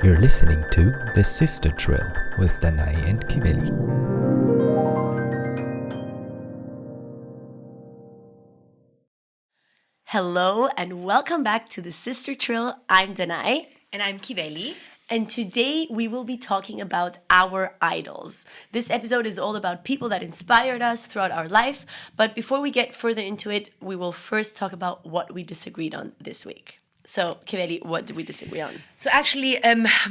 You're listening to The Sister Trill with Danae and Kiveli. Hello and welcome back to The Sister Trill. I'm Danae. And I'm Kiveli. And today we will be talking about our idols. This episode is all about people that inspired us throughout our life. But before we get further into it, we will first talk about what we disagreed on this week. So, Kiveli, what did we disagree on? So actually,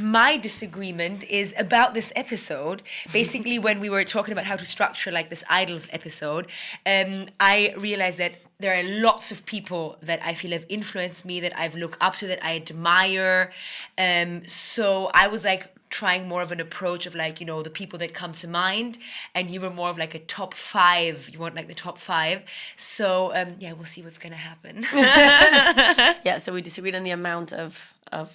my disagreement is about this episode. Basically, when we were talking about how to structure like this idols episode, I realized that there are lots of people that I feel have influenced me, that I've looked up to, that I admire. So I was like trying more of an approach of like, you know, the people that come to mind, and you were more of like a top 5. You want like the top 5. So yeah, we'll see what's gonna happen. Yeah, so we disagreed on the amount of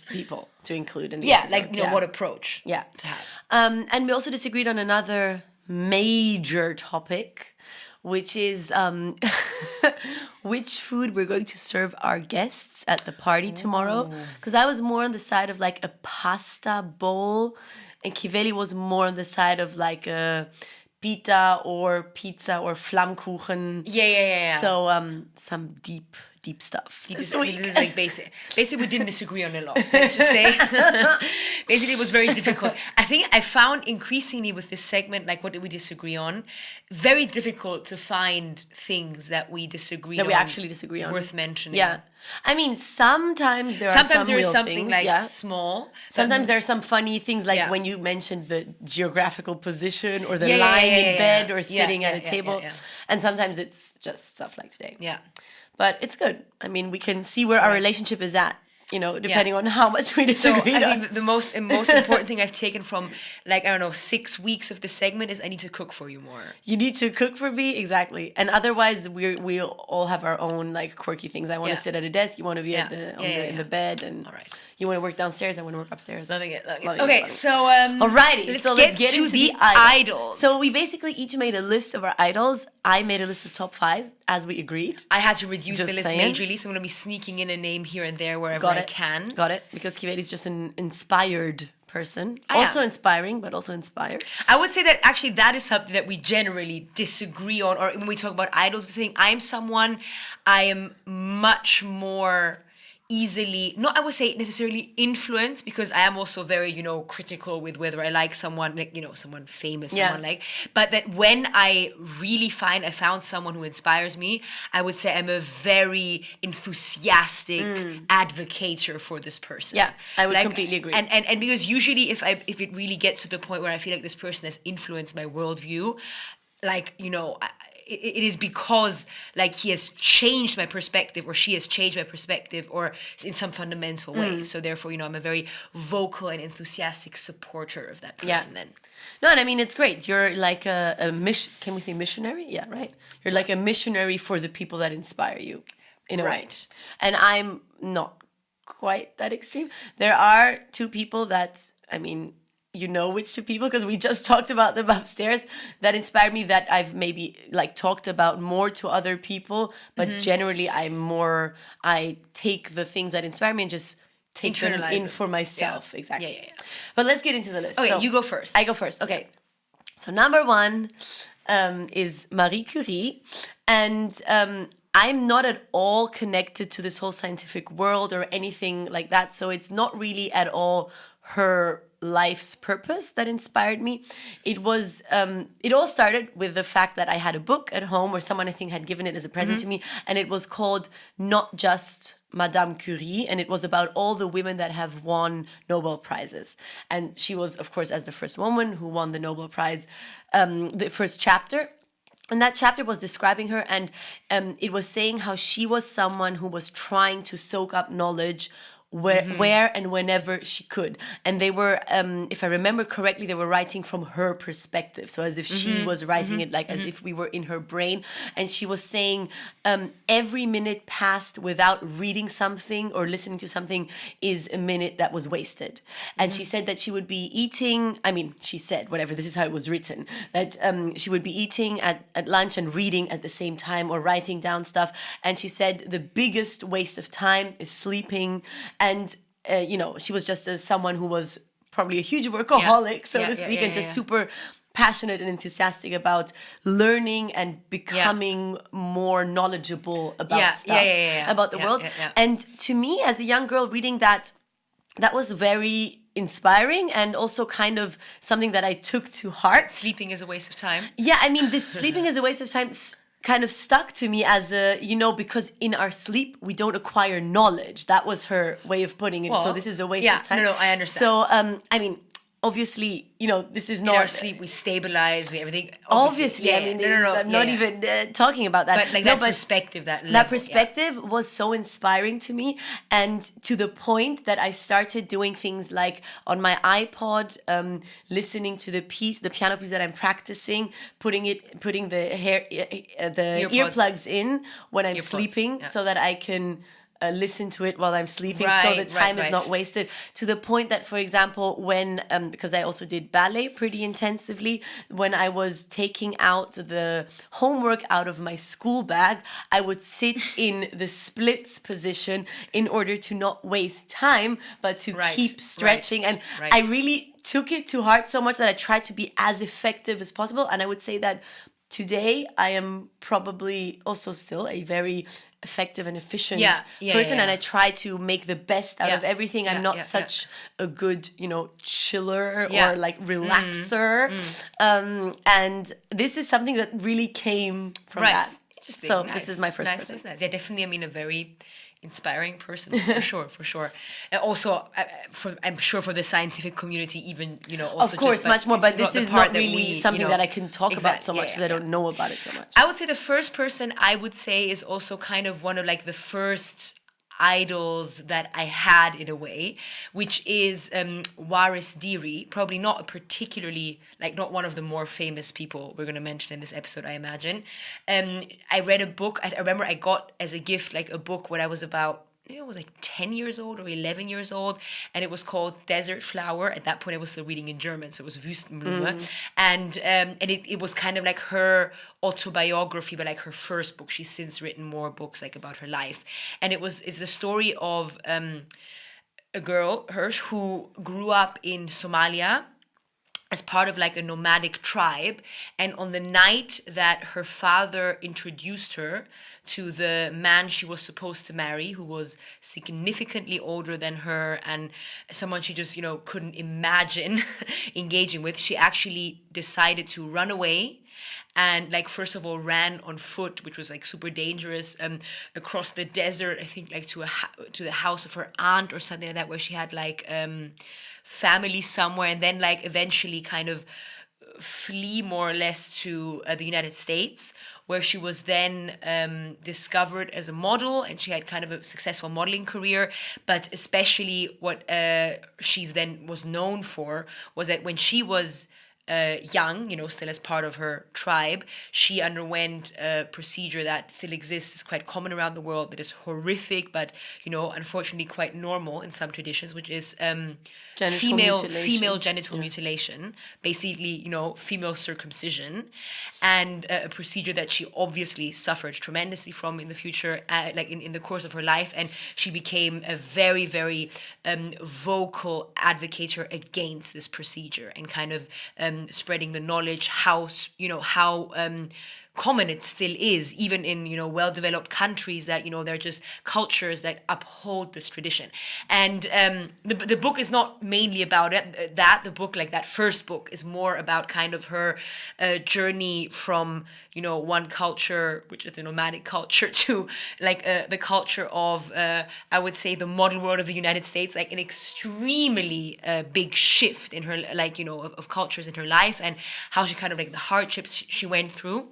people to include in the Yeah, episode. like, you know, what approach to have. And we also disagreed on another major topic, which is which food we're going to serve our guests at the party tomorrow. Because I was more on the side of like a pasta bowl, and Kiveli was more on the side of like a pita or Flammkuchen. Yeah. So some deep stuff. This is like basically we didn't disagree on a lot. Let's just say. Basically, it was very difficult. I think I found increasingly with this segment, like what did we disagree on, very difficult to find things that we disagree on. That we actually disagree on. Worth mentioning. Yeah. I mean, sometimes there Sometimes are some there is real something things, like small. Sometimes there are some funny things, like Yeah. when you mentioned the geographical position or the Yeah, lying yeah, in yeah, bed yeah. or sitting at a Yeah, table. yeah. And sometimes it's just stuff like today. Yeah. But it's good. I mean, we can see where our relationship is at, you know, depending on how much we So disagree. I think the most important thing I've taken from, like, I don't know, 6 weeks of the segment is I need to cook for you more. You need to cook for me, exactly. And otherwise, we all have our own like quirky things. I want to sit at a desk. You want to be in the bed, and All right. you want to work downstairs. I want to work upstairs. Loving it. Loving Okay, it. so Alrighty, let's get to into the idols. idols. So we basically each made a list of our idols. I made a list of top 5, as we agreed. I had to reduce Just the list saying. majorly, so I'm going to be sneaking in a name here and there wherever Got I it. can. Got it. Because Kiveli's just an inspired person. I Also am. inspiring, but also inspired. I would say that actually that is something that we generally disagree on, or when we talk about idols, the thing, I am much more easily, not I would say necessarily influenced, because I am also very, you know, critical with whether I like someone, like, you know, someone famous, someone like, but that when I really I found someone who inspires me, I would say I'm a very enthusiastic advocator for this person. Yeah, I would completely agree. And because usually if it really gets to the point where I feel like this person has influenced my worldview, like, you know, it is because like he has changed my perspective, or she has changed my perspective, or in some fundamental way. So therefore, you know, I'm a very vocal and enthusiastic supporter of that person then. No, and I mean, it's great. You're like a can we say missionary? Yeah, right. You're like a missionary for the people that inspire you, in a way. And I'm not quite that extreme. There are 2 people that, I mean, you know which 2 people, because we just talked about them upstairs, that inspired me, that I've maybe like talked about more to other people, but generally I take the things that inspire me and just take them in for myself. Yeah. Exactly. Yeah. But let's get into the list. Okay, so, you go first. I go first. Okay. So number 1 is Marie Curie, and I'm not at all connected to this whole scientific world or anything like that, so it's not really at all her life's purpose that inspired me. It was it all started with the fact that I had a book at home, or someone I think had given it as a present to me, and it was called Not Just Madame Curie, and it was about all the women that have won Nobel Prizes. And she was, of course, as the first woman who won the Nobel Prize, the first chapter. And that chapter was describing her, and it was saying how she was someone who was trying to soak up knowledge where and whenever she could. And they were, if I remember correctly, they were writing from her perspective. So as if she was writing it, like as if we were in her brain. And she was saying every minute passed without reading something or listening to something is a minute that was wasted. And she said that she would be eating, I mean, she said, whatever, this is how it was written, that she would be eating at lunch and reading at the same time, or writing down stuff. And she said the biggest waste of time is sleeping. And, she was just someone who was probably a huge workaholic, so Yeah, to yeah, speak, yeah, and just yeah. super passionate and enthusiastic about learning and becoming more knowledgeable about stuff, about the world. Yeah. And to me, as a young girl reading that was very inspiring and also kind of something that I took to heart. Sleeping is a waste of time. Yeah, I mean, this sleeping is a waste of time kind of stuck to me as a, because in our sleep, we don't acquire knowledge. That was her way of putting it. Well, so this is a waste of time. No, I understand. So, I mean, obviously, this is not... In our sleep, we stabilize, we everything. Obviously, I mean, I'm not even talking about that. But like that perspective, that level. That perspective was so inspiring to me, and to the point that I started doing things like on my iPod, listening to the piano piece that I'm practicing, putting the earplugs in when I'm sleeping, so that I can listen to it while I'm sleeping, so the time is not wasted. To the point that, for example, when because I also did ballet pretty intensively, when I was taking out the homework out of my school bag, I would sit in the splits position in order to not waste time, but to keep stretching. And I really took it to heart so much that I tried to be as effective as possible. And I would say that today I am probably also still a very effective and efficient person, and I try to make the best out of everything. I'm not such a good, chiller or like relaxer. And this is something that really came from that. So this is my first person. Nice. Yeah, definitely. I mean, a very inspiring person, for sure. And also, I'm sure for the scientific community, even, also of course, just, like, much more, but this is not really something that I can talk about so much, because I don't know about it so much. I would say the first person I would say is also kind of one of like the first idols that I had in a way, which is Waris Dirie. Probably not a particularly, like, not one of the more famous people we're going to mention in this episode, I imagine. I read a book. I remember I got as a gift like a book when I was about, it was like 10 years old or 11 years old, and it was called Desert Flower. At that point I was still reading in German, so it was Wüstenblume. And it was kind of like her autobiography, but like her first book. She's since written more books like about her life, and it's the story of a girl, Hirsch, who grew up in Somalia as part of like a nomadic tribe, and on the night that her father introduced her to the man she was supposed to marry, who was significantly older than her and someone she just, couldn't imagine engaging with, she actually decided to run away. And like, first of all, ran on foot, which was like super dangerous, across the desert, I think like to the house of her aunt or something like that, where she had like family somewhere, and then like eventually kind of flee more or less to the United States, where she was then discovered as a model, and she had kind of a successful modeling career. But especially what she's then was known for was that when she was young, still as part of her tribe, she underwent a procedure that still exists, is quite common around the world, that is horrific, but, unfortunately quite normal in some traditions, which is female genital mutilation, basically, female circumcision, and a procedure that she obviously suffered tremendously from in the future, like in the course of her life, and she became a very, very vocal advocator against this procedure, and kind of spreading the knowledge how common it still is, even in well-developed countries, that they're just cultures that uphold this tradition. And the book is not mainly about it. The book, like that first book, is more about kind of her journey from one culture, which is the nomadic culture, to like the culture of I would say the model world of the United States, like an extremely big shift in her, like of cultures in her life, and how she kind of like the hardships she went through.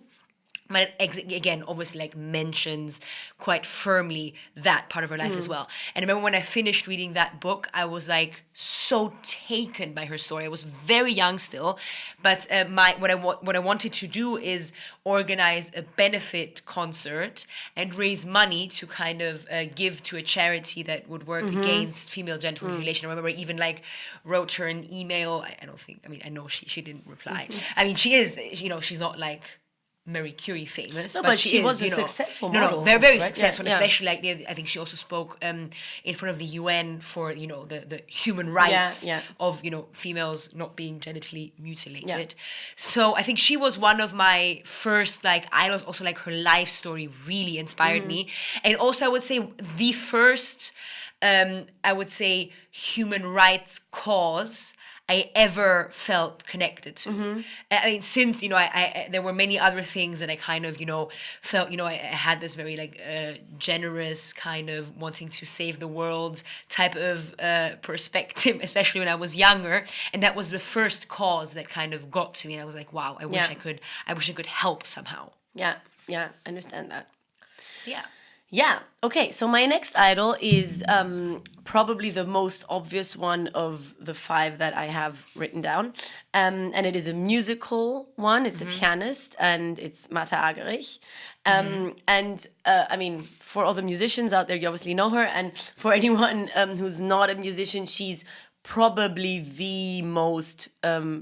But again, obviously, like, mentions quite firmly that part of her life as well. And I remember when I finished reading that book, I was like so taken by her story. I was very young still, but what I wanted to do is organize a benefit concert and raise money to kind of give to a charity that would work against female genital mutilation. I remember even like wrote her an email. I know she didn't reply. I mean, she is, she's not like Marie Curie famous. No, but she is, was a you know, successful No, model, very, very right? successful, Yeah, yeah. especially like I think she also spoke in front of the UN for, you know, the human rights yeah. of, you know, females not being genitally mutilated. Yeah. So I think she was one of my first like idols. Also, like her life story really inspired me, and also I would say the first, I would say, human rights cause I ever felt connected to. I mean, since, you know, I there were many other things that I kind of, you know, felt, you know, I had this very like generous kind of wanting to save the world type of perspective, especially when I was younger, and that was the first cause that kind of got to me. And I was like, wow, I wish I could help somehow. Yeah, I understand that. So yeah. Yeah. Okay. So my next idol is probably the most obvious one of the 5 that I have written down, and it is a musical one. It's a pianist, and it's Martha Argerich. And I mean, for all the musicians out there, you obviously know her, and for anyone who's not a musician, she's probably the most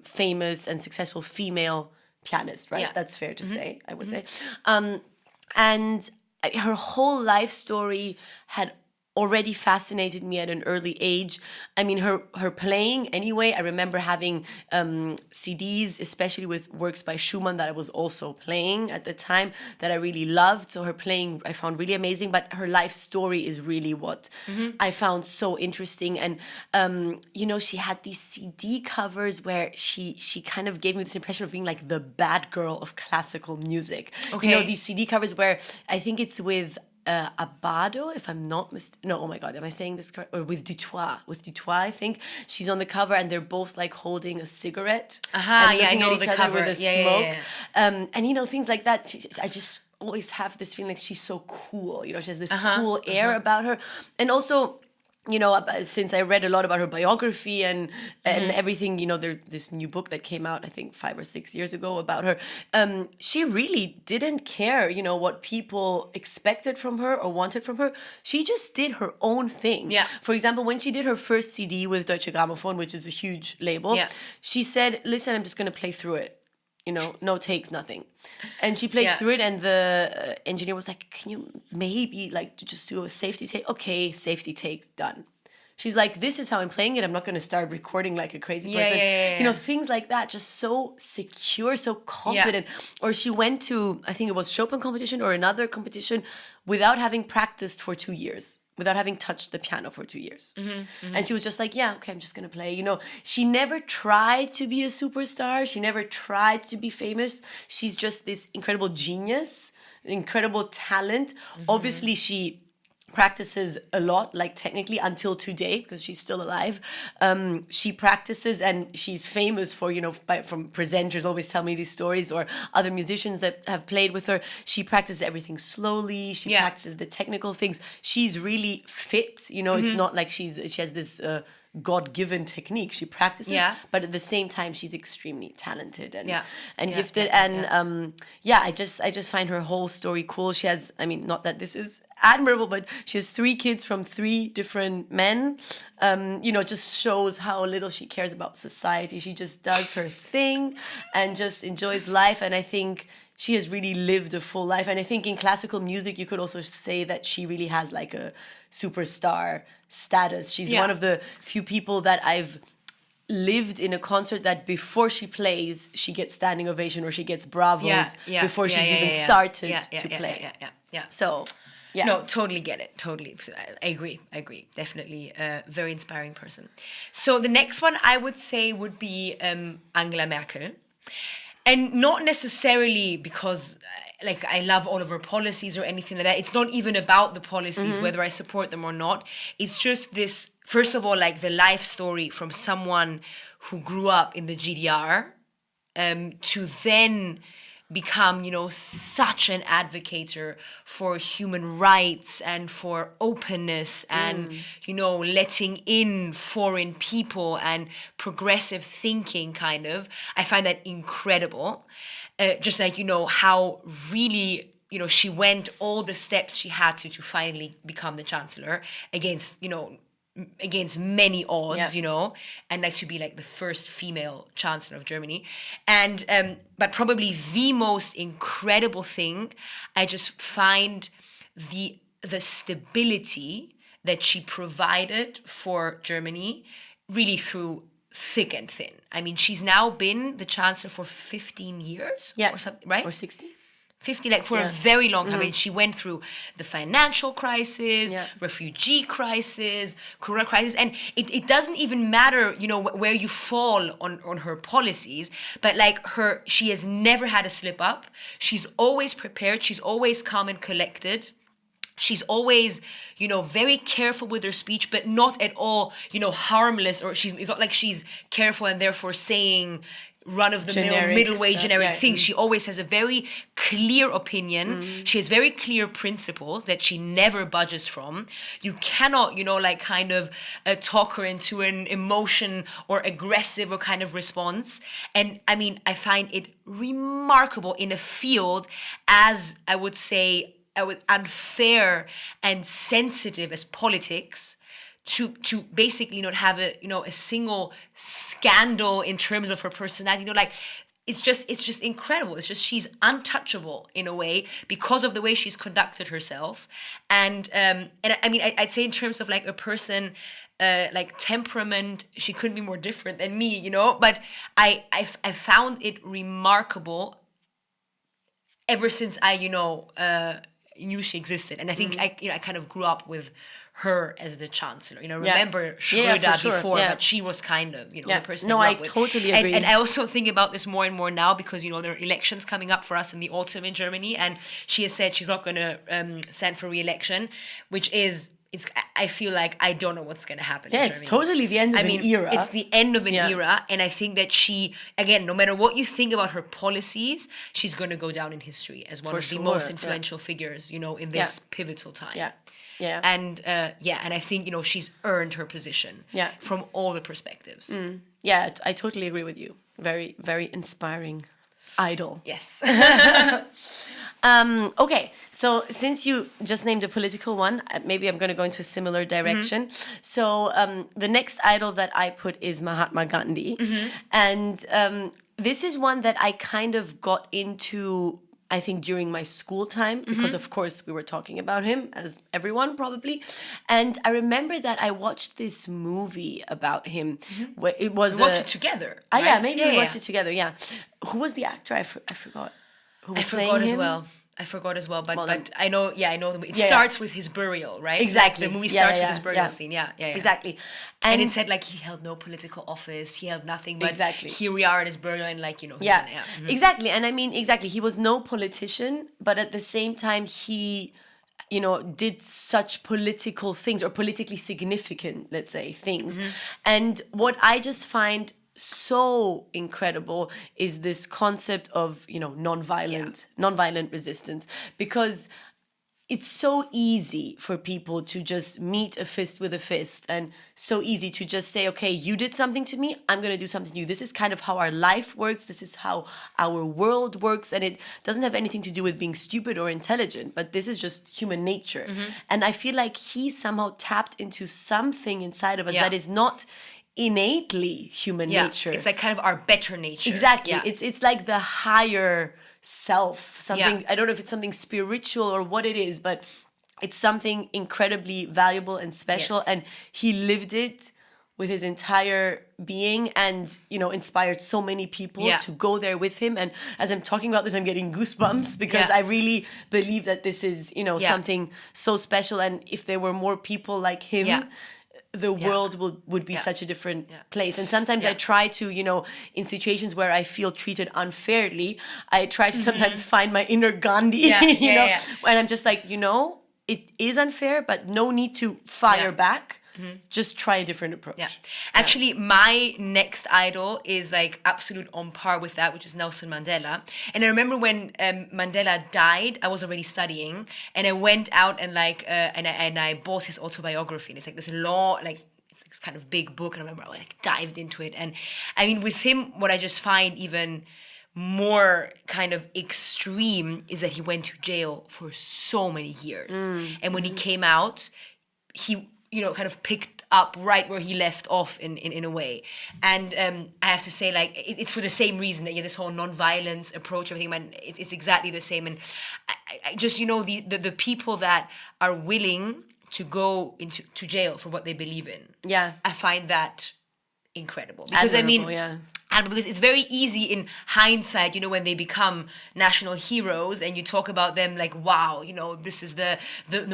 famous and successful female pianist. Right? Yeah. That's fair to say. I would say, and her whole life story had already fascinated me at an early age. I mean, her playing anyway, I remember having CDs, especially with works by Schumann that I was also playing at the time that I really loved. So her playing I found really amazing, but her life story is really what I found so interesting. And, you know, she had these CD covers where she kind of gave me this impression of being like the bad girl of classical music. Okay. You know, these CD covers where I think it's with Abado, if I'm not mistaken. No, oh my God, am I saying this correct? Or with Dutoit. With Dutoit, I think. She's on the cover and they're both like holding a cigarette. Aha, and yeah, I looking know at each the other cover. with a Yeah, smoke. yeah. And you know, things like that. I just always have this feeling like she's so cool. You know, she has this cool air about her. And also, you know, since I read a lot about her biography and everything, you know, there's this new book that came out, I think 5 or 6 years ago about her. She really didn't care, you know, what people expected from her or wanted from her. She just did her own thing. Yeah. For example, when she did her first CD with Deutsche Grammophon, which is a huge label, she said, listen, I'm just going to play through it. You know, no takes, nothing. And she played through it, and the engineer was like, can you maybe like just do a safety take? Okay, safety take, done. She's like, this is how I'm playing it. I'm not going to start recording like a crazy person. You know, things like that, just so secure, so confident. Or she went to, I think it was Chopin competition or another competition without having practiced for 2 years. Without having touched the piano for 2 years. And she was just like, yeah, okay, I'm just going to play. You know, she never tried to be a superstar. She never tried to be famous. She's just this incredible genius, incredible talent. Obviously, she practices a lot, like technically until today, because she's still alive. She practices and she's famous for, you know, from presenters always tell me these stories or other musicians that have played with her. She practices everything slowly. She practices the technical things. She's really fit. You know, it's not like she has this God-given technique. She practices, but at the same time, she's extremely talented and gifted. I just find her whole story cool. She has, I mean, not that this is admirable, but she has 3 kids from 3 different men. You know, just shows how little she cares about society. She just does her thing and just enjoys life. And I think she has really lived a full life. And I think in classical music, you could also say that she really has like a superstar status. She's one of the few people that I've lived in a concert that before she plays, she gets standing ovation or she gets bravos before she's even started to play. So, yeah. No, totally get it. Totally. I agree. Definitely a very inspiring person. So the next one I would say would be Angela Merkel. And not necessarily because like I love all of her policies or anything like that. It's not even about the policies, whether I support them or not. It's just this, first of all, like the life story from someone who grew up in the GDR to then become, you know, such an advocator for human rights and for openness and, you know, letting in foreign people and progressive thinking kind of. I find that incredible. Just like, you know, how really, you know, she went all the steps she had to finally become the chancellor against, you know, against many odds, Yeah. you know, and like to be like the first female chancellor of Germany. And but probably the most incredible thing, I just find the stability that she provided for Germany really through thick and thin. I mean, she's now been the chancellor for 15 years or something, right? Or 60. 50, like for a very long time. And she went through the financial crisis, refugee crisis, corona crisis. And it doesn't even matter, you know, where you fall on her policies, but like she has never had a slip up. She's always prepared. She's always calm and collected. She's always, you know, very careful with her speech, but not at all, you know, harmless, or it's not like she's careful and therefore saying run-of-the-mill, middle-way generic things. She always has a very clear opinion. She has very clear principles that she never budges from. You cannot, you know, like kind of talk her into an emotion or aggressive or kind of response. And I mean, I find it remarkable in a field as, I would say, unfair and sensitive as politics, to basically not have a single scandal in terms of her personality. You know, like it's just incredible. It's just she's untouchable in a way because of the way she's conducted herself. And I mean, I'd say in terms of like a person, like temperament, she couldn't be more different than me, you know. But I found it remarkable ever since I knew she existed. And I think I kind of grew up with her as the chancellor. You know, remember Schröder before, but she was kind of, you know, the person I grew up with. Totally agree. And I also think about this more and more now because, you know, there are elections coming up for us in the autumn in Germany, and she has said she's not going to stand for re-election, which is, I feel like I don't know what's going to happen in Germany. It's totally the end of an era. It's the end of an era, and I think that she, again, no matter what you think about her policies, she's going to go down in history as one of the most influential figures, you know, in this pivotal time. Yeah. And and I think, you know, she's earned her position from all the perspectives. Yeah, I totally agree with you. Very, very inspiring idol. Yes. Okay, so since you just named a political one, maybe I'm going to go into a similar direction. So the next idol that I put is Mahatma Ghandi. And this is one that I kind of got into, I think, during my school time, because of course we were talking about him, as everyone probably. And I remember that I watched this movie about him. Where it was we watched it together. Right? Yeah, maybe we watched it together. Yeah, who was the actor? I forgot. Who was playing him? I forgot as well, but I know. Yeah, I know. It starts with his burial, right? Exactly. Like the movie starts with his burial scene. Yeah. Exactly. And it said like he held no political office, he held nothing, but here we are at his burial, and like, you know. Exactly. And I mean, exactly. He was no politician, but at the same time, he, you know, did such political things, or politically significant, let's say, things. And what I just find so incredible is this concept of, you know, nonviolent resistance, because it's so easy for people to just meet a fist with a fist, and so easy to just say, okay, you did something to me, I'm going to do something to you. This is kind of how our life works. This is how our world works. And it doesn't have anything to do with being stupid or intelligent, but this is just human nature. And I feel like he somehow tapped into something inside of us that is not innately human nature. It's like kind of our better nature. Exactly. It's like the higher self, something, I don't know if it's something spiritual or what it is, but it's something incredibly valuable and special. And he lived it with his entire being, and, you know, inspired so many people to go there with him. And as I'm talking about this, I'm getting goosebumps, because I really believe that this is, you know, something so special. And if there were more people like him, the world would be such a different place. And sometimes I try to, you know, in situations where I feel treated unfairly, I try to sometimes find my inner Gandhi, you know, and I'm just like, you know, it is unfair, but no need to fire back. Just try a different approach. Actually, my next idol is like absolute on par with that, which is Nelson Mandela. And I remember when Mandela died, I was already studying, and I went out and like and I bought his autobiography. And it's like this long, like, it's this kind of big book, and I remember I like dived into it. And I mean, with him, what I just find even more kind of extreme is that he went to jail for so many years, and when he came out, he kind of picked up right where he left off in a way. And I have to say, like, it's for the same reason that this whole non-violence approach, everything, man, it's exactly the same. And I just, the people that are willing to go to jail for what they believe in. Yeah. I find that incredible. Because because it's very easy in hindsight, when they become national heroes and you talk about them like, wow, this is the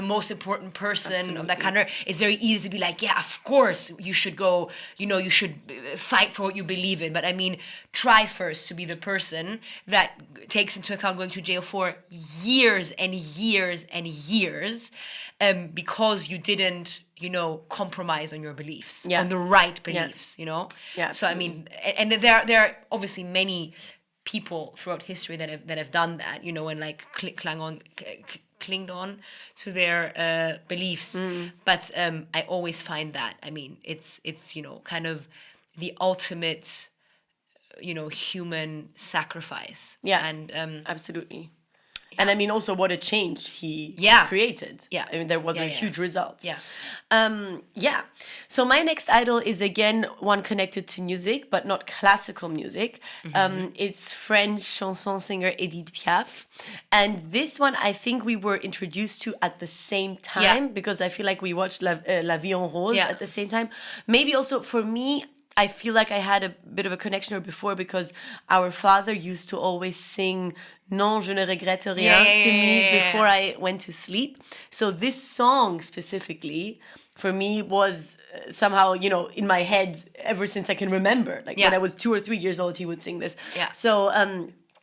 most important person. Absolutely. Of that kind of, it's very easy to be like, yeah, of course you should go, you should fight for what you believe in. But I mean, try first to be the person that takes into account going to jail for years and years and years because you didn't, compromise on your beliefs, on the right beliefs, Yeah, so, I mean, and there are obviously many people throughout history that have done that, and like clinged on to their beliefs. But I always find that, I mean, it's kind of the ultimate, human sacrifice. Yeah, and absolutely. And I mean, also what a change he created. Yeah. I mean, there was a huge result. Yeah. So my next idol is, again, one connected to music, but not classical music. It's French chanson singer Edith Piaf. And this one, I think we were introduced to at the same time, because I feel like we watched La Vie en Rose at the same time. Maybe also for me, I feel like I had a bit of a connection with her before because our father used to always sing Non, je ne regrette rien to me before I went to sleep. So this song specifically, for me, was somehow, in my head ever since I can remember. Like when I was 2 or 3 years old, he would sing this. Yeah. So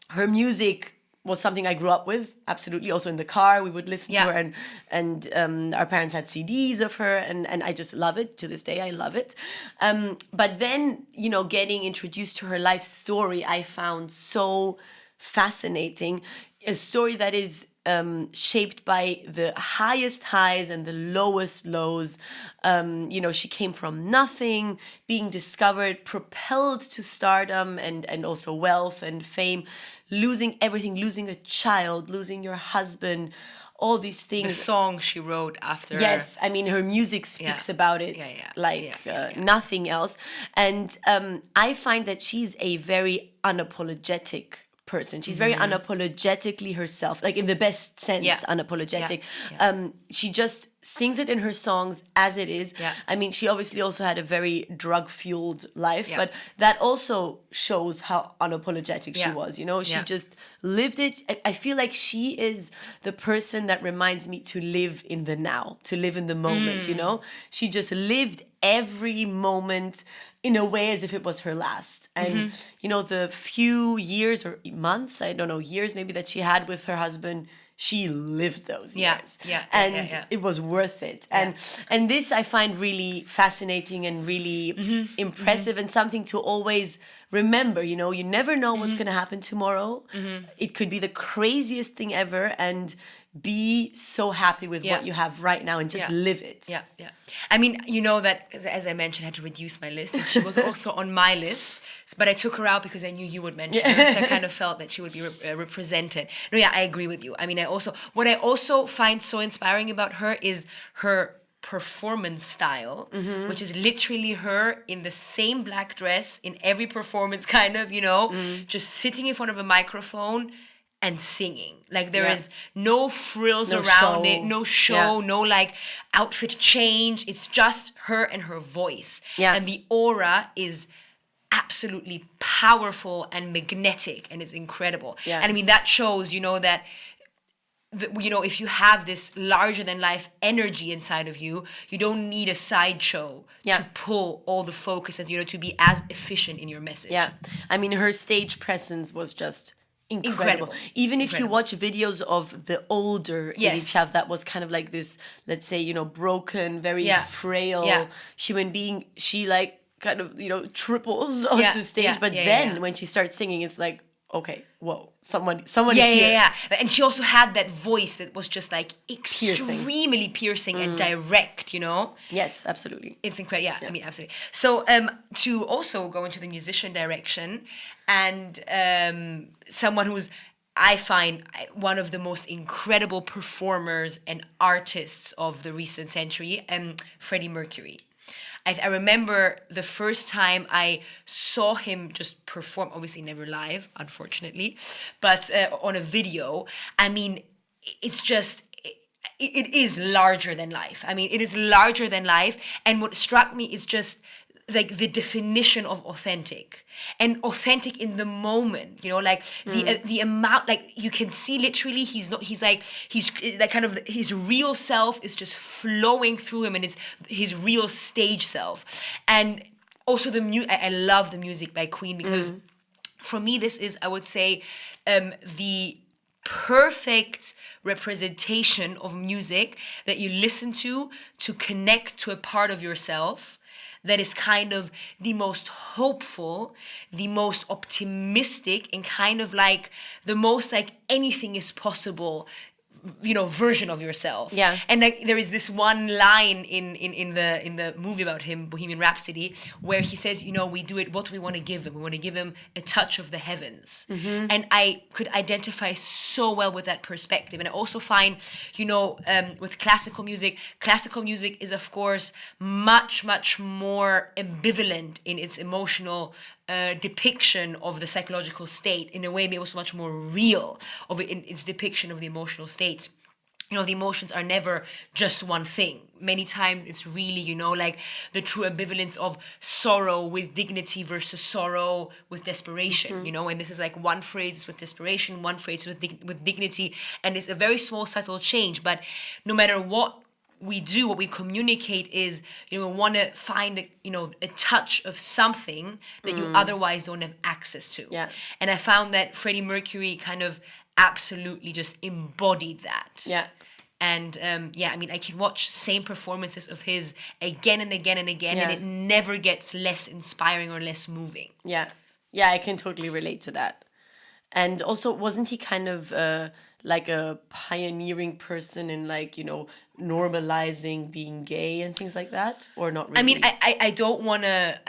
her music was something I grew up with, absolutely. Also in the car, we would listen to her, and our parents had CDs of her, and I just love it. To this day, I love it. But then, getting introduced to her life story, I found so fascinating. A story that is shaped by the highest highs and the lowest lows. She came from nothing, being discovered, propelled to stardom and also wealth and fame, losing everything, losing a child, losing your husband, all these things. The song she wrote after. Yes, I mean, her music speaks about it nothing else. And I find that she's a very unapologetic person. She's very unapologetically herself, like in the best sense, unapologetic. She just sings it in her songs as it is. I mean, she obviously also had a very drug-fueled life, but that also shows how unapologetic she was, She just lived it. I feel like she is the person that reminds me to live in the now, to live in the moment, She just lived every moment in a way as if it was her last. And, the few years or months, I don't know, years maybe that she had with her husband, she lived those years. It was worth it. And this I find really fascinating and really impressive and something to always remember, you never know what's going to happen tomorrow. It could be the craziest thing ever, and be so happy with what you have right now and just live it. I mean, that, as I mentioned, I had to reduce my list. She was also on my list, but I took her out because I knew you would mention her, so I kind of felt that she would be represented. No, I agree with you. I mean, what I also find so inspiring about her is her performance style, which is literally her in the same black dress in every performance, kind of, just sitting in front of a microphone and singing. Like there is no frills around it, no show, no like outfit change. It's just her and her voice. And the aura is absolutely powerful and magnetic, and it's incredible. And I mean, that shows, that if you have this larger than life energy inside of you, you don't need a sideshow to pull all the focus and, to be as efficient in your message. I mean, her stage presence was just incredible. Even if you watch videos of the older Edith Piaf, that was kind of like this, let's say, broken, very frail human being, she like kind of, triples onto stage. But then when she starts singing, it's like, okay, whoa, someone is here. And she also had that voice that was just like extremely piercing and direct, Yes, absolutely. It's incredible. I mean, absolutely. So to also go into the musician direction, and someone who's I find one of the most incredible performers and artists of the recent century, Freddie Mercury. I remember the first time I saw him just perform, obviously never live, unfortunately, but on a video. I mean, it's just, it is larger than life. I mean, it is larger than life. And what struck me is just like the definition of authentic, and authentic in the moment, you know, like the amount, like you can see literally he's like kind of his real self is just flowing through him, and it's his real stage self. And also I love the music by Queen, because for me this is, I would say, the perfect representation of music that you listen to connect to a part of yourself that is kind of the most hopeful, the most optimistic, and kind of like the most like anything is possible, you know, version of yourself. Yeah. And like there is this one line in the movie about him, Bohemian Rhapsody, where he says, you know, we do it, what do we want to give him? We want to give him a touch of the heavens. And I could identify so well with that perspective. And I also find, you know, with classical music is of course much more ambivalent in its emotional depiction of the psychological state, in a way maybe also much more real of it in its depiction of the emotional state. You know, the emotions are never just one thing. Many times it's really, you know, like the true ambivalence of sorrow with dignity versus sorrow with desperation, you know, and this is like one phrase is with desperation, one phrase with dignity, and it's a very small subtle change. But no matter what we do, what we communicate is, you know, we want to find, you know, a touch of something that you otherwise don't have access to. Yeah. And I found that Freddie Mercury kind of absolutely just embodied that. Yeah. And I mean, I can watch same performances of his again and again and again, Yeah. and it never gets less inspiring or less moving. Yeah. Yeah, I can totally relate to that. And also, wasn't he kind of like a pioneering person in, like, you know, normalizing being gay and things like that? Or not really? I mean, I don't want to,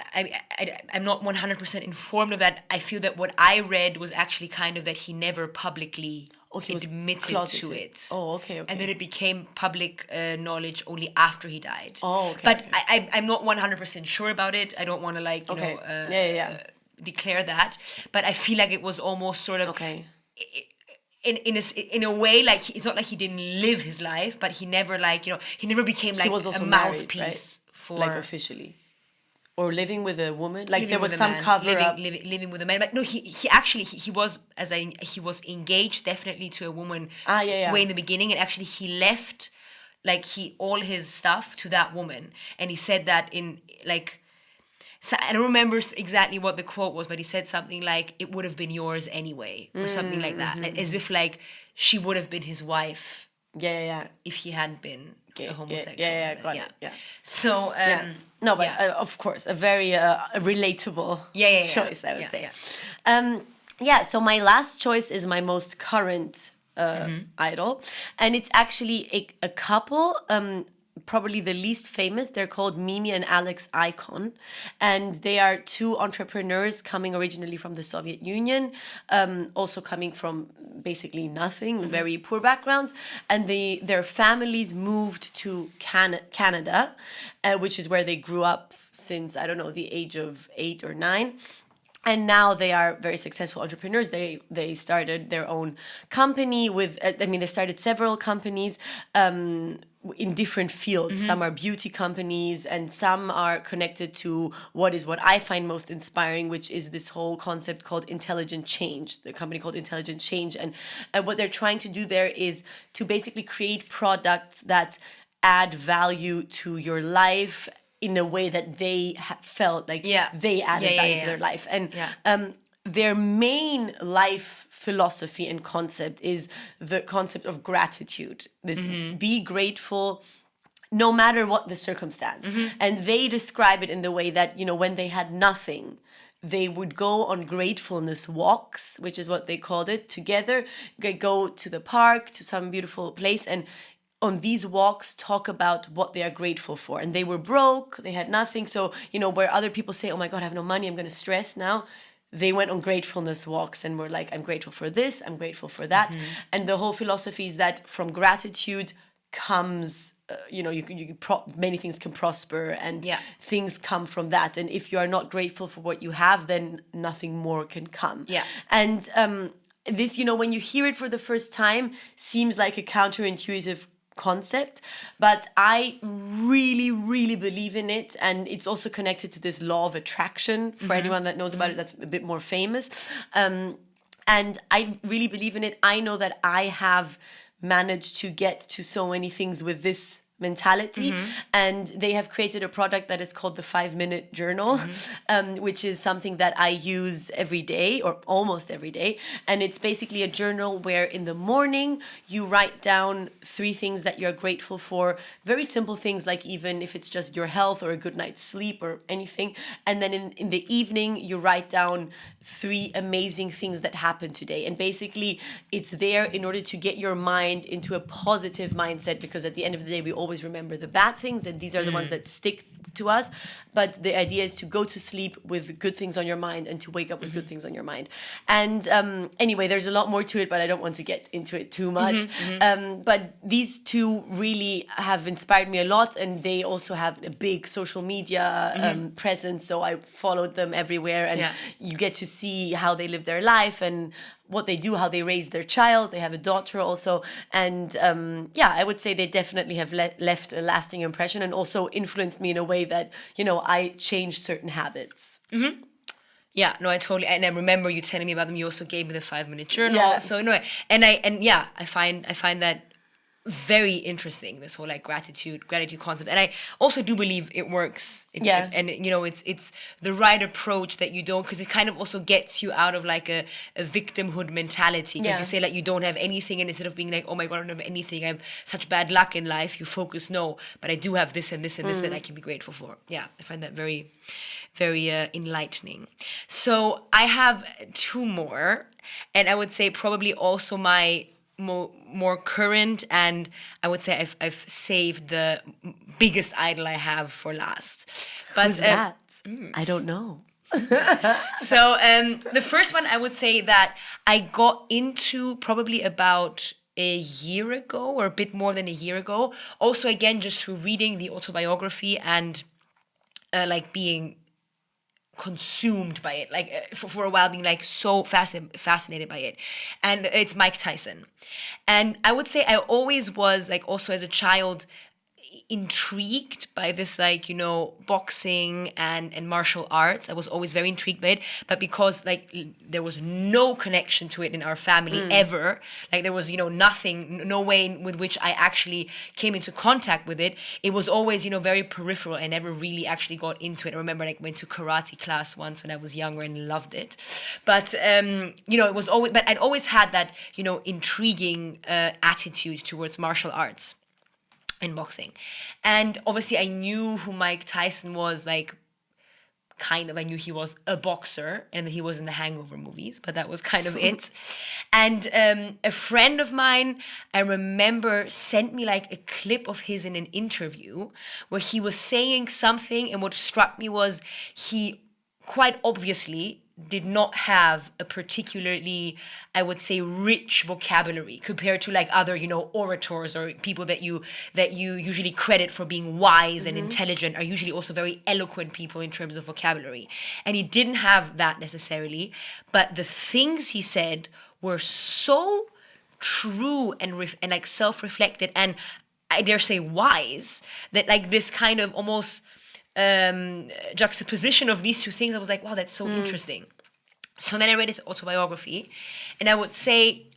I'm not 100% informed of that. I feel that what I read was actually kind of that he never publicly he was admitted closeted. to it. Oh, okay. And then it became public knowledge only after he died. Oh, okay, But okay. I'm not 100% sure about it. I don't want to, like, you Okay. know, declare that. But I feel like it was almost sort of... Okay. In a way, like, it's not like he didn't live his life, but he never, like, you know, he never became like He was also a married, mouthpiece right? for... Like, officially. Or living with a woman? Like, living there was with a some man, cover up. living with a man. But no, he actually he was engaged definitely to a woman way in the beginning, and actually he left like all his stuff to that woman, and he said that in like... So I don't remember exactly what the quote was, but he said something like, "It would have been yours anyway," or something like that, as if like she would have been his wife. Yeah. If he hadn't been a homosexual. Got it. Yeah. So No, but of course, a very relatable choice, I would say. So my last choice is my most current idol, and it's actually a couple. Probably the least famous. They're called Mimi and Alex Ikonn, and they are two entrepreneurs coming originally from the Soviet Union, also coming from basically nothing, very poor backgrounds, and their families moved to Canada, which is where they grew up since, I don't know, the age of 8 or 9. And now they are very successful entrepreneurs. They started their own company with, they started several companies in different fields. Some are beauty companies, and some are connected to what I find most inspiring, which is this whole concept called intelligent change, the company called Intelligent Change. And what they're trying to do there is to basically create products that add value to your life in a way that they felt like they added value to their life. And their main life philosophy and concept is the concept of gratitude. This be grateful no matter what the circumstance. And they describe it in the way that, you know, when they had nothing, they would go on gratefulness walks, which is what they called it, together, go to the park, to some beautiful place, and on these walks talk about what they are grateful for. And they were broke, they had nothing. So, you know, where other people say, oh my God, I have no money, I'm going to stress now, they went on gratefulness walks and were like, I'm grateful for this, I'm grateful for that. And the whole philosophy is that from gratitude comes, many things can prosper, and things come from that. And if you are not grateful for what you have, then nothing more can come. Yeah. And this, when you hear it for the first time, seems like a counterintuitive concept, but I really, really believe in it. And it's also connected to this law of attraction. For anyone that knows about it, that's a bit more famous. And I really believe in it. I know that I have managed to get to so many things with this mentality, and they have created a product that is called the 5-minute journal, which is something that I use every day or almost every day. And it's basically a journal where in the morning you write down 3 things that you're grateful for, very simple things, like even if it's just your health or a good night's sleep or anything. And then in the evening you write down 3 amazing things that happened today. And basically it's there in order to get your mind into a positive mindset, because at the end of the day we always remember the bad things, and these are the ones that stick to us. But the idea is to go to sleep with good things on your mind and to wake up with good things on your mind. And anyway, there's a lot more to it, but I don't want to get into it too much. But these 2 really have inspired me a lot, and they also have a big social media presence. So I followed them everywhere, and you get to see how they live their life and what they do, how they raise their child. They have a daughter also. And I would say they definitely have left a lasting impression, and also influenced me in a way that, I changed certain habits. Yeah, no, I remember you telling me about them. You also gave me the 5-minute journal. Yeah. So no, I find that very interesting, this whole like gratitude concept. And I also do believe it works. It's the right approach that you don't, because it kind of also gets you out of like a victimhood mentality. Because you say like you don't have anything, and instead of being like, oh my God, I don't have anything, I have such bad luck in life, you focus, no, but I do have this and this and this that I can be grateful for. Yeah, I find that very, very enlightening. So I have 2 more, and I would say probably also my more current, and I would say I've saved the biggest idol I have for last. But who's that? I don't know. So the first one I would say that I got into probably about a year ago, or a bit more than a year ago. Also, again, just through reading the autobiography and like being consumed by it, like for a while, being like so fascinated by it. And it's Mike Tyson. And I would say I always was, like, also as a child, intrigued by this, like, boxing and martial arts. I was always very intrigued by it, but because like there was no connection to it in our family ever, like there was nothing, no way with which I actually came into contact with it. It was always very peripheral. I never really actually got into it. I remember like went to karate class once when I was younger and loved it, but it was always, but I'd always had that intriguing attitude towards martial arts in boxing. And obviously I knew who Mike Tyson was, like, I knew he was a boxer and that he was in the Hangover movies, but that was kind of it. And a friend of mine, I remember, sent me like a clip of his in an interview where he was saying something, and what struck me was he quite obviously did not have a particularly, I would say, rich vocabulary compared to like other, orators or people that you usually credit for being wise and intelligent, are usually also very eloquent people in terms of vocabulary. And he didn't have that necessarily, but the things he said were so true and like self-reflected, and I dare say wise, that like this kind of almost juxtaposition of these 2 things, I was like, wow, that's so interesting. So then I read his autobiography, and I would say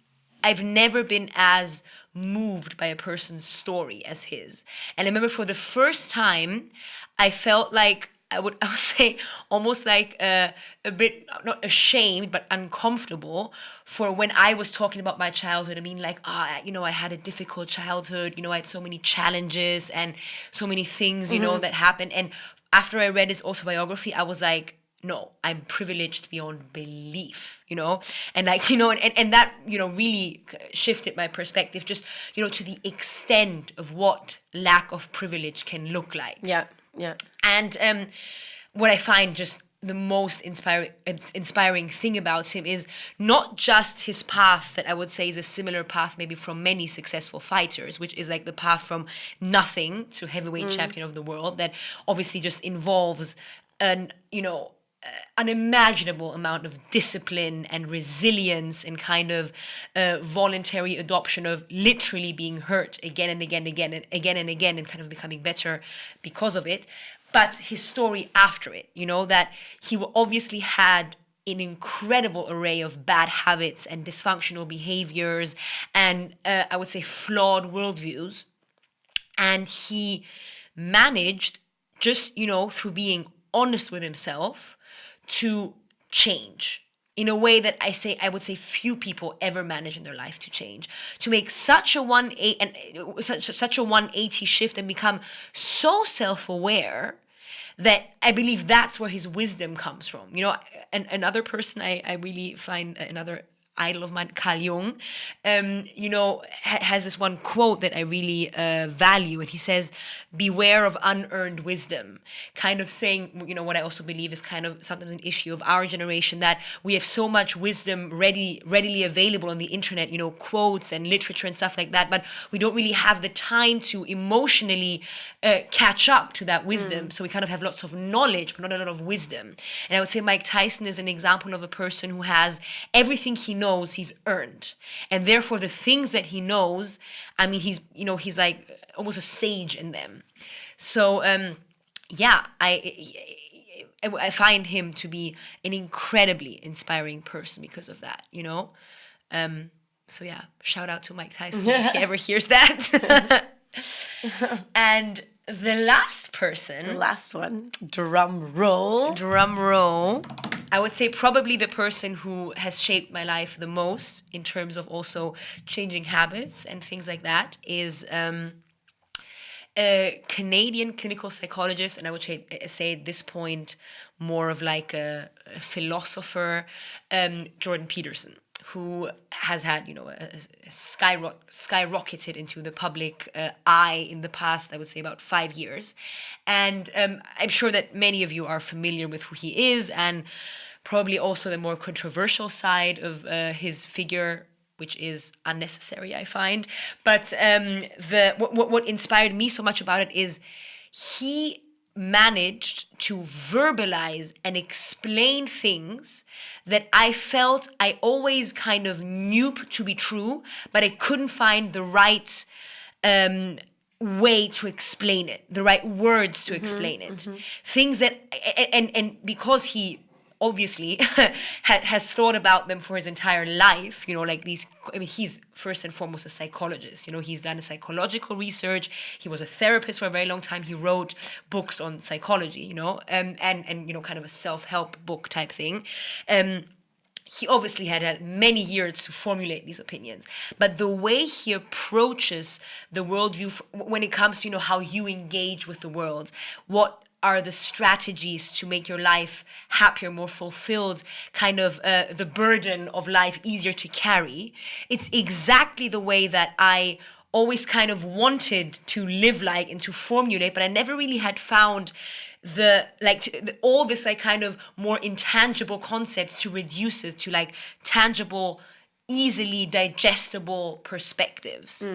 I've never been as moved by a person's story as his. And I remember for the first time, I felt like I would say almost like a bit, not ashamed, but uncomfortable for when I was talking about my childhood. I mean, like, I had a difficult childhood, I had so many challenges and so many things, that happened. And after I read his autobiography, I was like, no, I'm privileged beyond belief, and like, and that, really shifted my perspective just, to the extent of what lack of privilege can look like. Yeah. Yeah. And what I find just the most inspiring thing about him is not just his path that I would say is a similar path maybe from many successful fighters, which is like the path from nothing to heavyweight champion of the world, that obviously just involves an unimaginable amount of discipline and resilience and kind of voluntary adoption of literally being hurt again and again and kind of becoming better because of it. But his story after it, that he obviously had an incredible array of bad habits and dysfunctional behaviors and I would say flawed worldviews. And he managed just, through being honest with himself to change in a way that I would say few people ever manage in their life to change, to make such a 180 shift and become so self-aware that I believe that's where his wisdom comes from. Another person I really find, another idol of mine, Carl Jung, has this one quote that I really value, and he says, "Beware of unearned wisdom," kind of saying, what I also believe is kind of sometimes an issue of our generation, that we have so much wisdom readily available on the internet, quotes and literature and stuff like that, but we don't really have the time to emotionally catch up to that wisdom. So we kind of have lots of knowledge, but not a lot of wisdom. And I would say Mike Tyson is an example of a person who has everything he knows he's earned, and therefore the things that he knows, I mean, he's like almost a sage in them. So I find him to be an incredibly inspiring person because of that. So yeah, shout out to Mike Tyson if he ever hears that. And the last person, The last one, drum roll. I would say probably the person who has shaped my life the most in terms of also changing habits and things like that is a Canadian clinical psychologist, and I would say at this point more of like a philosopher, Jordan Peterson, who has had, skyrocketed into the public eye in the past, I would say about 5 years. And I'm sure that many of you are familiar with who he is, and probably also the more controversial side of his figure, which is unnecessary, I find. But what inspired me so much about it is he managed to verbalize and explain things that I felt I always kind of knew to be true, but I couldn't find the right way to explain it, the right words to explain it. Things that, and because he obviously has thought about them for his entire life, like these, he's first and foremost a psychologist, he's done psychological research, he was a therapist for a very long time, he wrote books on psychology, and kind of a self-help book type thing. He obviously had many years to formulate these opinions, but the way he approaches the worldview when it comes to, how you engage with the world, what are the strategies to make your life happier, more fulfilled, kind of the burden of life easier to carry. It's exactly the way that I always kind of wanted to live like and to formulate, but I never really had found all this like kind of more intangible concepts to reduce it to like tangible, easily digestible perspectives.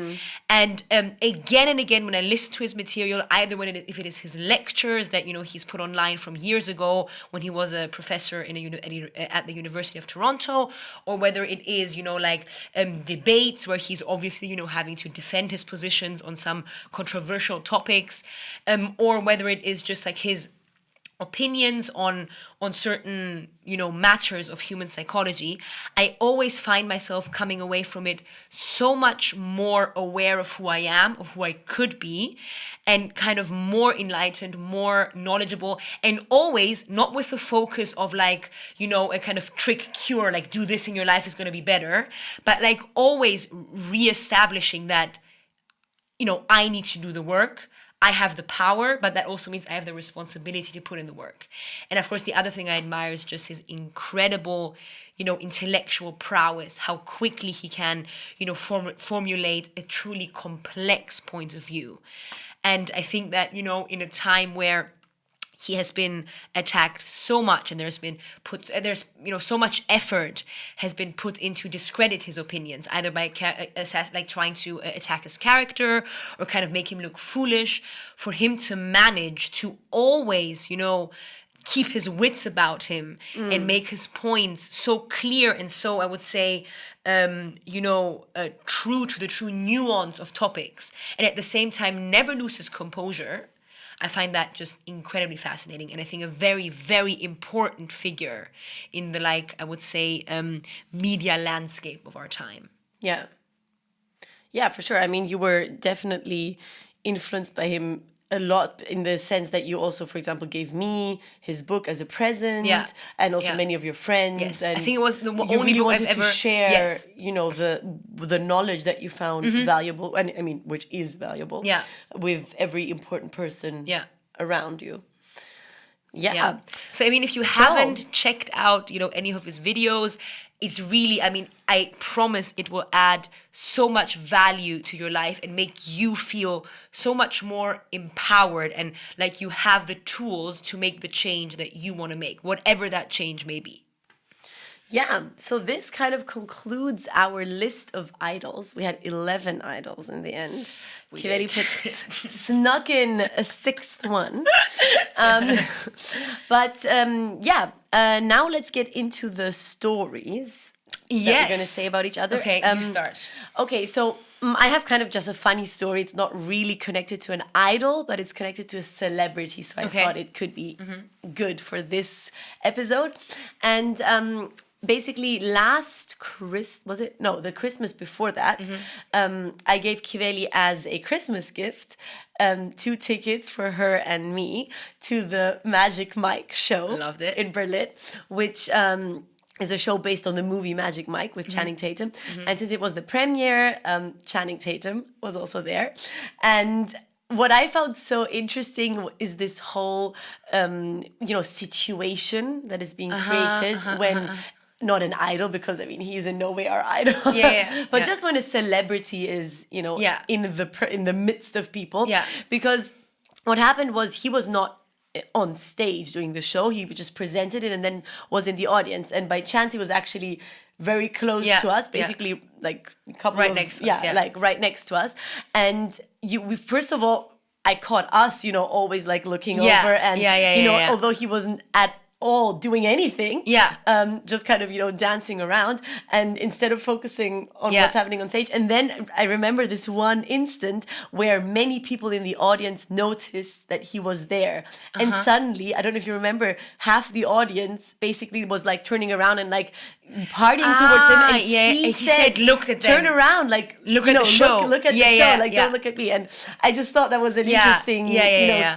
And again and again, when I listen to his material, either if it is his lectures that he's put online from years ago when he was a professor at the University of Toronto, or whether it is debates where he's obviously having to defend his positions on some controversial topics, or whether it is just like his opinions on certain matters of human psychology, I always find myself coming away from it so much more aware of who I am, of who I could be, and kind of more enlightened, more knowledgeable, and always not with the focus of a kind of trick cure, like do this and your life is going to be better, but like always reestablishing that I need to do the work. I have the power, but that also means I have the responsibility to put in the work. And of course, the other thing I admire is just his incredible, intellectual prowess, how quickly he can, formulate a truly complex point of view. And I think that, in a time where he has been attacked so much, and there's so much effort has been put into discredit his opinions, either by trying to attack his character or kind of make him look foolish. For him to manage to always, keep his wits about him and make his points so clear and so, I would say, true to the true nuance of topics, and at the same time never lose his composure. I find that just incredibly fascinating, and I think a very, very important figure in the, I would say, media landscape of our time. Yeah. Yeah, for sure. I mean, you were definitely influenced by him a lot, in the sense that you also, for example, gave me his book as a present, and also many of your friends. Yes. And I think it was the you only really book wanted I've ever to share, Yes. the knowledge that you found valuable, and I mean, which is valuable, with every important person around you. Yeah. So I mean, if you haven't checked out, any of his videos, it's really, I mean, I promise it will add so much value to your life and make you feel so much more empowered and like you have the tools to make the change that you want to make, whatever that change may be. Yeah, so this kind of concludes our list of idols. We had 11 idols in the end. Kiveli snuck in a sixth one. Now let's get into the stories that we're going to say about each other. Okay, you start. Okay, so I have kind of just a funny story. It's not really connected to an idol, but it's connected to a celebrity. So I thought it could be good for this episode. And basically the Christmas before that, I gave Kiveli as a Christmas gift 2 tickets for her and me to the Magic Mike show. Loved it. In Berlin, which is a show based on the movie Magic Mike with Channing Tatum. And since it was the premiere, Channing Tatum was also there. And what I found so interesting is this whole, situation that is being created when not an idol, because I mean, he's in no way our idol. But just when a celebrity is, in the midst of people. Yeah. Because what happened was he was not on stage doing the show. He just presented it and then was in the audience. And by chance, he was actually very close to us, basically like a couple next to us, like right next to us. And we first of all, I caught us, always like looking over, and although he wasn't at all doing anything, just kind of dancing around, and instead of focusing on what's happening on stage. And then I remember this one instant where many people in the audience noticed that he was there, and suddenly, I don't know if you remember, half the audience basically was like turning around and like partying towards him, and he said, "Look at turn them. around, like look at the show, look at the show, like don't look at me." And I just thought that was an interesting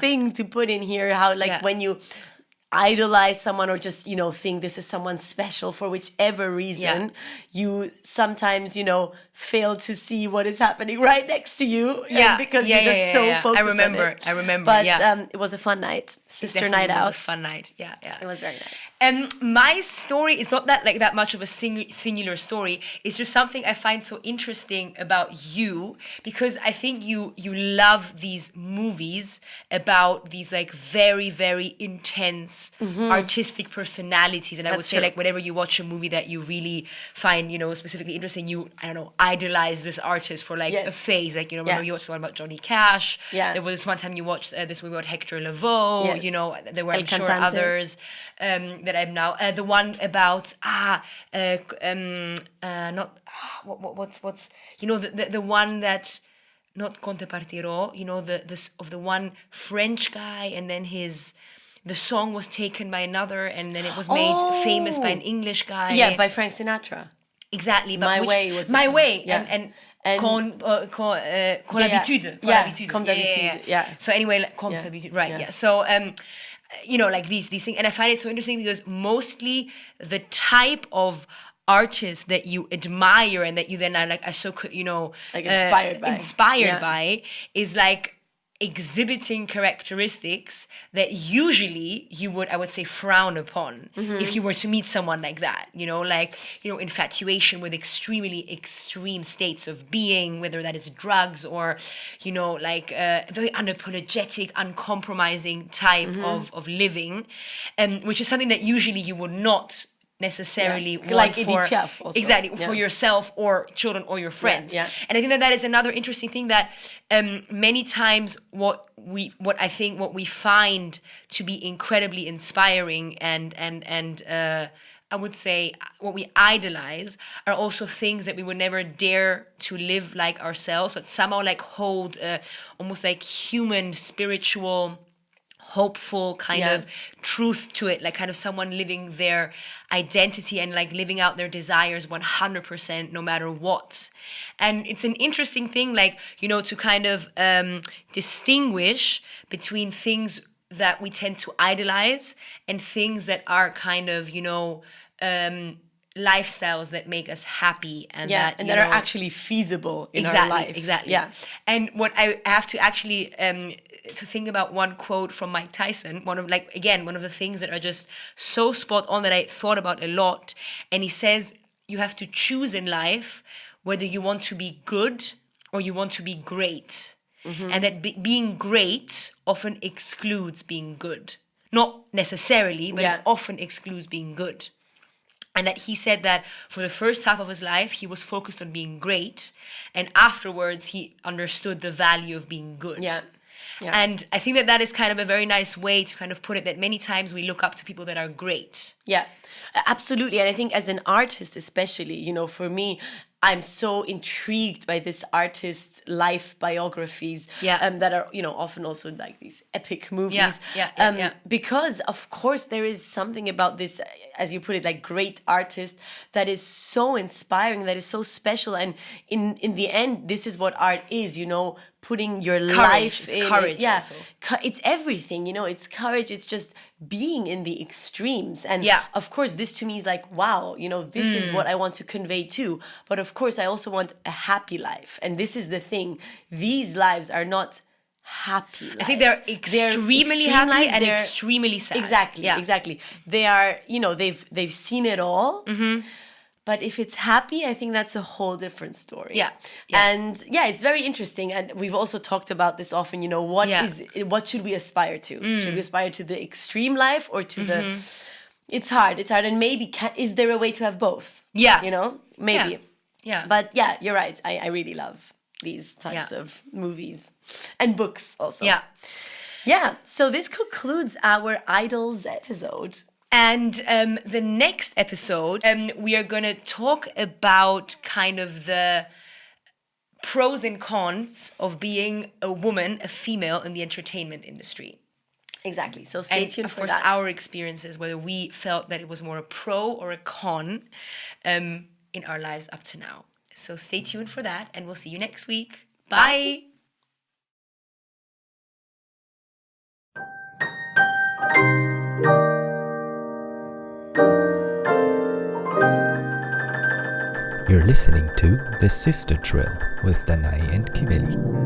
thing to put in here, how like when you idolize someone or just think this is someone special for whichever reason, you sometimes fail to see what is happening right next to you, because you're just so focused on it. I remember but it was a fun night, sister night out. It was a fun night. It was very nice. And my story is not that much of a singular story. It's just something I find so interesting about you, because I think you love these movies about these like very, very intense artistic personalities. And I would say like whenever you watch a movie that you really find, specifically interesting, you, I don't know, idolize this artist for like a phase. Like, remember you watched the one about Johnny Cash. There was this one time you watched this movie about Hector Lavoe. There were, I'm sure, others that I'm now. The one about what's the one that, not Conte Partirò, the one French guy, and then the song was taken by another, and then it was made famous by an English guy. Yeah, by Frank Sinatra. Exactly. My Way was My Way. Yeah. And con l'habitude. Con l'habitude. Yeah. So anyway, con l'habitude. Right. Yeah. So like these things, and I find it so interesting because mostly the type of artists that you admire and that you then are so inspired by is like exhibiting characteristics that usually you would, I would say, frown upon if you were to meet someone like that, infatuation with extremely extreme states of being, whether that is drugs or, a very unapologetic, uncompromising type of living, which is something that usually you would not necessarily want like for Edith Piaf also. Exactly, for yourself or children or your friends. Yeah. And I think that is another interesting thing that many times what we find to be incredibly inspiring and I would say what we idolize are also things that we would never dare to live like ourselves, but somehow like hold almost like human, spiritual, hopeful kind of truth to it, like kind of someone living their identity and like living out their desires 100% no matter what. And it's an interesting thing, like, to kind of distinguish between things that we tend to idolize and things that are kind of, lifestyles that make us happy and that are actually feasible in our life. Exactly. Yeah. And what I have to actually to think about one quote from Mike Tyson, one of the things that are just so spot on that I thought about a lot. And he says, you have to choose in life whether you want to be good or you want to be great. And that being great often excludes being good. Not necessarily, but it often excludes being good. And that he said that for the first half of his life, he was focused on being great. And afterwards, he understood the value of being good. Yeah. And I think that is kind of a very nice way to kind of put it, that many times we look up to people that are great. Yeah, absolutely. And I think as an artist, especially, for me, I'm so intrigued by this artist's life biographies that are, often also like these epic movies. Because, of course, there is something about this, as you put it, like great artist that is so inspiring, that is so special. And in the end, this is what art is, putting your life in. Courage also. It's everything, it's courage. It's just being in the extremes. And of course, this to me is like, wow, this is what I want to convey too. But of course, I also want a happy life. And this is the thing. These lives are not happy lives. I think they're extremely happy and extremely sad. Exactly. They are, they've seen it all. But if it's happy, I think that's a whole different story. Yeah. And it's very interesting. And we've also talked about this often, what should we aspire to? Should we aspire to the extreme life or to the... It's hard. And maybe, is there a way to have both? Yeah. Maybe. Yeah. But you're right. I really love these types of movies and books also. Yeah. So this concludes our Idols episode. And the next episode, we are going to talk about kind of the pros and cons of being a woman, a female in the entertainment industry. Exactly. So stay tuned for that. Of course, our experiences, whether we felt that it was more a pro or a con in our lives up to now. So stay tuned for that, and we'll see you next week. Bye. You're listening to The Sister Trill with Danae and Kiveli.